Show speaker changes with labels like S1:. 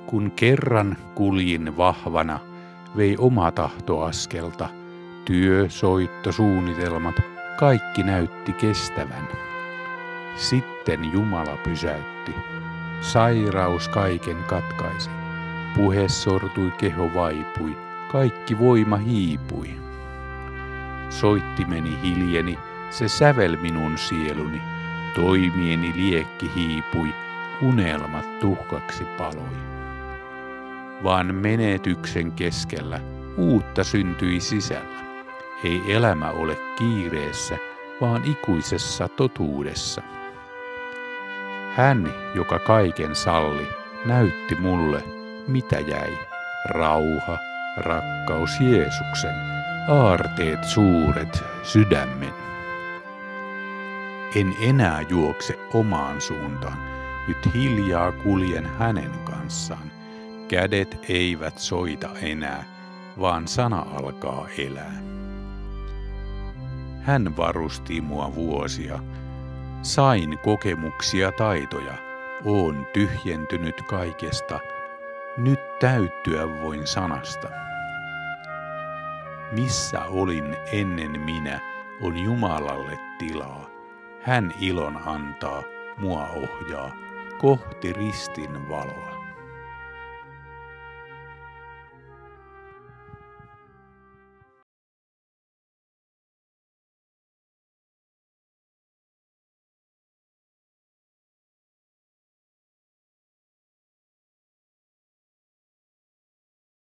S1: Kun kerran kuljin vahvana, vei oma tahto askelta, työ, soitto, suunnitelmat, kaikki näytti kestävän. Sitten Jumala pysäytti. Sairaus kaiken katkaisi. Puhe sortui, keho vaipui, kaikki voima hiipui. Soittimeni hiljeni, se sävel minun sieluni, toimieni liekki hiipui, unelmat tuhkaksi paloi. Vaan menetyksen keskellä uutta syntyi sisällä. Ei elämä ole kiireessä, vaan ikuisessa totuudessa. Hän, joka kaiken salli, näytti mulle, mitä jäi. Rauha, rakkaus Jeesuksen, aarteet suuret, sydämen. En enää juokse omaan suuntaan, nyt hiljaa kuljen hänen kanssaan. Kädet eivät soita enää, vaan sana alkaa elää. Hän varusti mua vuosia. Sain kokemuksia, taitoja. Oon tyhjentynyt kaikesta. Nyt täyttyä voin sanasta. Missä olin ennen minä, on Jumalalle tilaa. Hän ilon antaa, mua ohjaa kohti ristin valoa.